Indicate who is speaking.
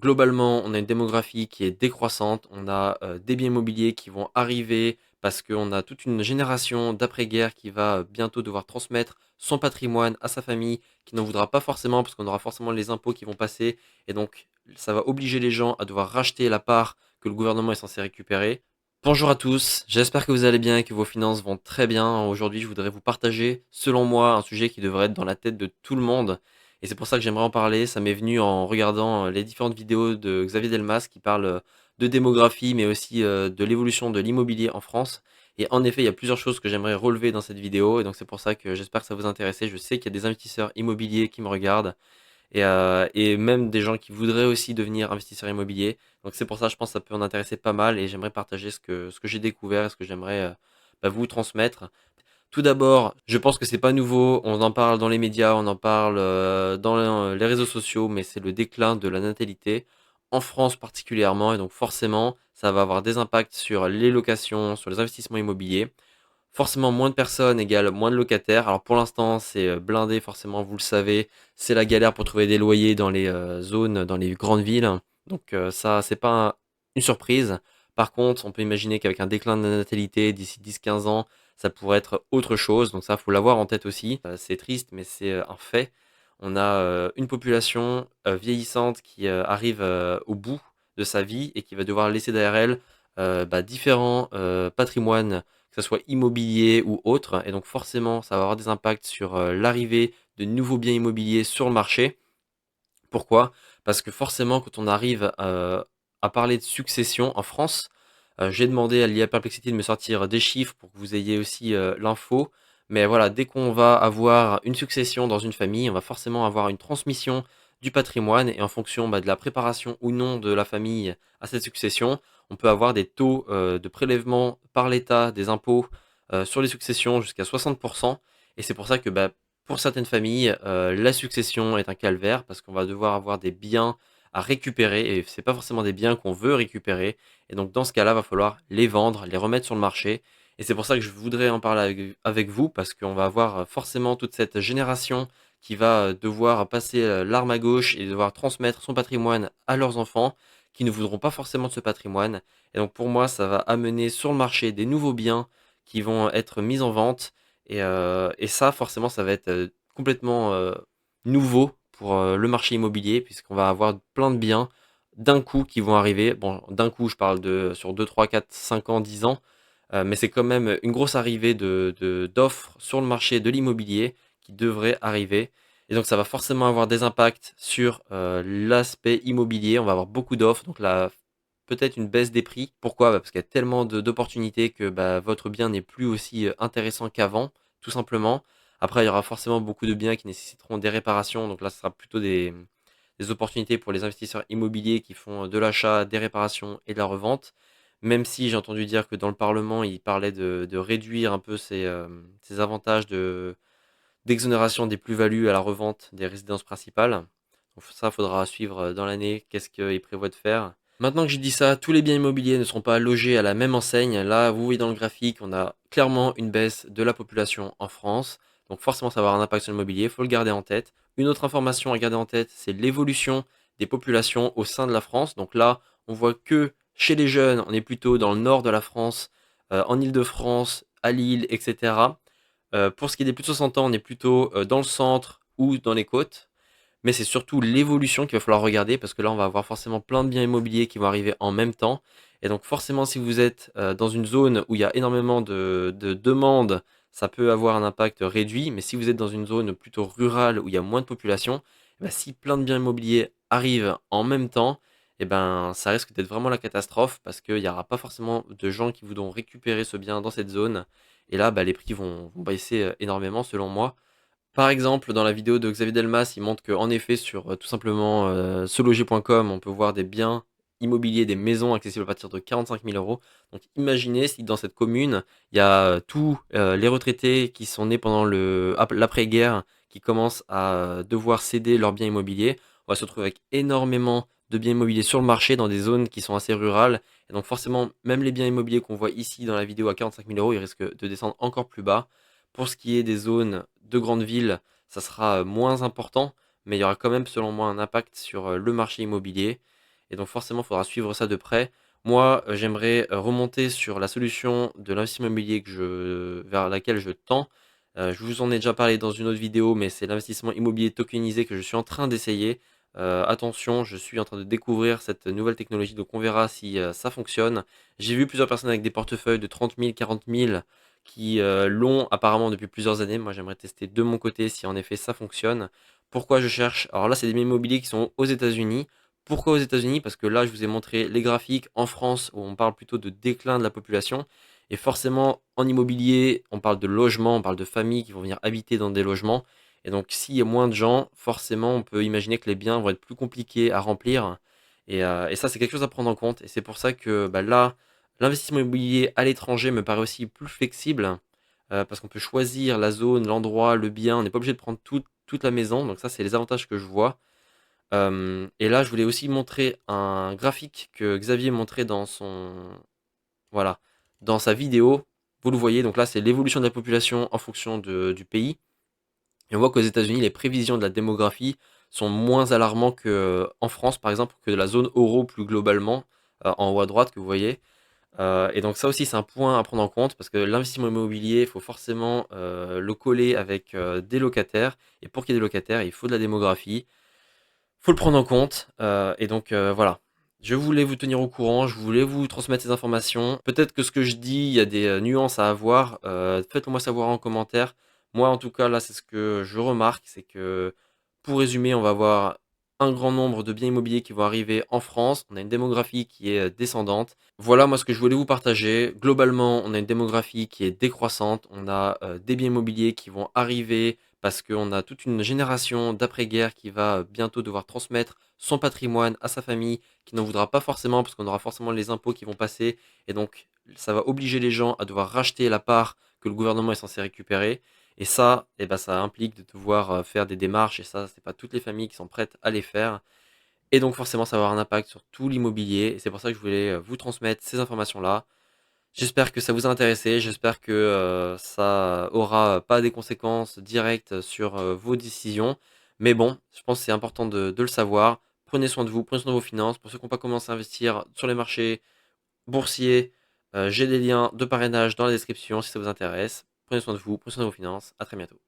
Speaker 1: Globalement, on a une démographie qui est décroissante, on a, des biens immobiliers qui vont arriver parce qu'on a toute une génération d'après-guerre qui va, bientôt devoir transmettre son patrimoine à sa famille, qui n'en voudra pas forcément parce qu'on aura forcément les impôts qui vont passer et donc ça va obliger les gens à devoir racheter la part que le gouvernement est censé récupérer. Bonjour à tous, j'espère que vous allez bien et que vos finances vont très bien. Aujourd'hui, je voudrais vous partager, selon moi, un sujet qui devrait être dans la tête de tout le monde et c'est pour ça que j'aimerais en parler. Ça m'est venu en regardant les différentes vidéos de Xavier Delmas qui parle de démographie, mais aussi de l'évolution de l'immobilier en France. Et en effet, il y a plusieurs choses que j'aimerais relever dans cette vidéo. Et donc c'est pour ça que j'espère que ça vous intéresse. Je sais qu'il y a des investisseurs immobiliers qui me regardent et même des gens qui voudraient aussi devenir investisseurs immobiliers. Donc c'est pour ça, je pense que ça peut en intéresser pas mal et j'aimerais partager ce que j'ai découvert et ce que j'aimerais vous transmettre. Tout d'abord, je pense que c'est pas nouveau, on en parle dans les médias, on en parle dans les réseaux sociaux, mais c'est le déclin de la natalité, en France particulièrement, et donc forcément, ça va avoir des impacts sur les locations, sur les investissements immobiliers. Forcément, moins de personnes égale moins de locataires. Alors pour l'instant, c'est blindé, forcément, vous le savez, c'est la galère pour trouver des loyers dans les zones, dans les grandes villes. Donc ça, c'est pas une surprise. Par contre, on peut imaginer qu'avec un déclin de la natalité d'ici 10-15 ans, ça pourrait être autre chose. Donc ça, faut l'avoir en tête aussi. C'est triste, mais c'est un fait. On a une population vieillissante qui arrive au bout de sa vie et qui va devoir laisser derrière elle différents patrimoines, que ce soit immobilier ou autre. Et donc forcément, ça va avoir des impacts sur l'arrivée de nouveaux biens immobiliers sur le marché. Pourquoi? Parce que forcément, quand on arrive à parler de succession en France, j'ai demandé à l'IA Perplexity de me sortir des chiffres pour que vous ayez aussi l'info. Mais voilà, dès qu'on va avoir une succession dans une famille, on va forcément avoir une transmission du patrimoine et en fonction de la préparation ou non de la famille à cette succession, on peut avoir des taux de prélèvement par l'État des impôts sur les successions jusqu'à 60%. Et c'est pour ça que pour certaines familles, la succession est un calvaire parce qu'on va devoir avoir des biens à récupérer et c'est pas forcément des biens qu'on veut récupérer. Et donc dans ce cas-là, va falloir les vendre, les remettre sur le marché. Et c'est pour ça que je voudrais en parler avec vous parce qu'on va avoir forcément toute cette génération qui va devoir passer l'arme à gauche et devoir transmettre son patrimoine à leurs enfants qui ne voudront pas forcément de ce patrimoine. Et donc pour moi, ça va amener sur le marché des nouveaux biens qui vont être mis en vente et ça, forcément, ça va être complètement nouveau pour le marché immobilier, puisqu'on va avoir plein de biens d'un coup qui vont arriver. Bon, d'un coup, je parle de sur 2, 3, 4, 5 ans, 10 ans, mais c'est quand même une grosse arrivée d'offres sur le marché de l'immobilier qui devrait arriver. Et donc, ça va forcément avoir des impacts sur l'aspect immobilier. On va avoir beaucoup d'offres, donc là, peut-être une baisse des prix. Pourquoi? Parce qu'il y a tellement d'opportunités que votre bien n'est plus aussi intéressant qu'avant tout simplement. Après, il y aura forcément beaucoup de biens qui nécessiteront des réparations. Donc là, ce sera plutôt des opportunités pour les investisseurs immobiliers qui font de l'achat, des réparations et de la revente. Même si j'ai entendu dire que dans le Parlement, il parlait de réduire un peu ces avantages d'exonération des plus-values à la revente des résidences principales. Donc ça, il faudra suivre dans l'année qu'est-ce qu'il prévoit de faire. Maintenant que j'ai dit ça, tous les biens immobiliers ne seront pas logés à la même enseigne. Là, vous voyez dans le graphique, on a clairement une baisse de la population en France. Donc forcément, ça va avoir un impact sur l'immobilier, il faut le garder en tête. Une autre information à garder en tête, c'est l'évolution des populations au sein de la France. Donc là, on voit que chez les jeunes, on est plutôt dans le nord de la France, en Île-de-France, à Lille, etc. Pour ce qui est des plus de 60 ans, on est plutôt dans le centre ou dans les côtes. Mais c'est surtout l'évolution qu'il va falloir regarder parce que là, on va avoir forcément plein de biens immobiliers qui vont arriver en même temps. Et donc forcément, si vous êtes dans une zone où il y a énormément de demandes, ça peut avoir un impact réduit. Mais si vous êtes dans une zone plutôt rurale où il y a moins de population, si plein de biens immobiliers arrivent en même temps, ça risque d'être vraiment la catastrophe parce qu'il n'y aura pas forcément de gens qui voudront récupérer ce bien dans cette zone. Et là, les prix vont baisser énormément selon moi. Par exemple, dans la vidéo de Xavier Delmas, il montre qu'en effet, sur tout simplement seloger.com, on peut voir des biens immobiliers, des maisons accessibles à partir de 45 000 euros. Donc imaginez si dans cette commune, il y a tous les retraités qui sont nés pendant l'après-guerre, qui commencent à devoir céder leurs biens immobiliers. On va se retrouver avec énormément de biens immobiliers sur le marché dans des zones qui sont assez rurales. Et donc forcément, même les biens immobiliers qu'on voit ici dans la vidéo à 45 000 euros, ils risquent de descendre encore plus bas. Pour ce qui est des zones de grandes villes, ça sera moins important, mais il y aura quand même, selon moi, un impact sur le marché immobilier. et donc forcément, il faudra suivre ça de près. Moi, j'aimerais, remonter sur la solution de l'investissement immobilier vers laquelle je tends. Je vous en ai déjà parlé dans une autre vidéo, mais c'est l'investissement immobilier tokenisé que je suis en train d'essayer. Attention, je suis en train de découvrir cette nouvelle technologie, donc on verra si, ça fonctionne. J'ai vu plusieurs personnes avec des portefeuilles de 30 000, 40 000 qui, l'ont apparemment depuis plusieurs années. Moi, j'aimerais tester de mon côté si en effet ça fonctionne. Pourquoi je cherche? Alors là, c'est des biens immobiliers qui sont aux États-Unis. Pourquoi aux États-Unis? Parce que là, je vous ai montré les graphiques en France où on parle plutôt de déclin de la population. Et forcément, en immobilier, on parle de logements, on parle de familles qui vont venir habiter dans des logements. Et donc, s'il y a moins de gens, forcément, on peut imaginer que les biens vont être plus compliqués à remplir. Et ça, c'est quelque chose à prendre en compte. Et c'est pour ça que bah, là, l'investissement immobilier à l'étranger me paraît aussi plus flexible, parce qu'on peut choisir la zone, l'endroit, le bien. On n'est pas obligé de prendre toute la maison. Donc ça, c'est les avantages que je vois. Et là, je voulais aussi montrer un graphique que Xavier montrait voilà, dans sa vidéo. Vous le voyez, donc là, c'est l'évolution de la population en fonction du pays. Et on voit qu'aux États-Unis, les prévisions de la démographie sont moins alarmantes qu'en France, par exemple, que de la zone euro plus globalement, en haut à droite que vous voyez. Et donc ça aussi, c'est un point à prendre en compte parce que l'investissement immobilier, il faut forcément le coller avec des locataires. Et pour qu'il y ait des locataires, il faut de la démographie. Faut le prendre en compte. Et donc voilà. Je voulais vous tenir au courant, je voulais vous transmettre ces informations. Peut-être que ce que je dis, il y a des nuances à avoir. Faites-le moi savoir en commentaire. Moi, en tout cas, là, c'est ce que je remarque, c'est que, pour résumer, on va avoir un grand nombre de biens immobiliers qui vont arriver en France. On a une démographie qui est descendante. Voilà, moi, ce que je voulais vous partager. Globalement, on a une démographie qui est décroissante. On a des biens immobiliers qui vont arriver parce qu'on a toute une génération d'après-guerre qui va bientôt devoir transmettre son patrimoine à sa famille, qui n'en voudra pas forcément parce qu'on aura forcément les impôts qui vont passer. Et donc, ça va obliger les gens à devoir racheter la part que le gouvernement est censé récupérer. Et ça, eh ben, ça implique de devoir faire des démarches. Et ça, c'est pas toutes les familles qui sont prêtes à les faire. Et donc, forcément, ça va avoir un impact sur tout l'immobilier. Et c'est pour ça que je voulais vous transmettre ces informations-là. J'espère que ça vous a intéressé, j'espère que ça aura pas des conséquences directes sur vos décisions. Mais bon, je pense que c'est important de le savoir. Prenez soin de vous, prenez soin de vos finances. Pour ceux qui n'ont pas commencé à investir sur les marchés boursiers, j'ai des liens de parrainage dans la description si ça vous intéresse. Prenez soin de vous, prenez soin de vos finances. À très bientôt.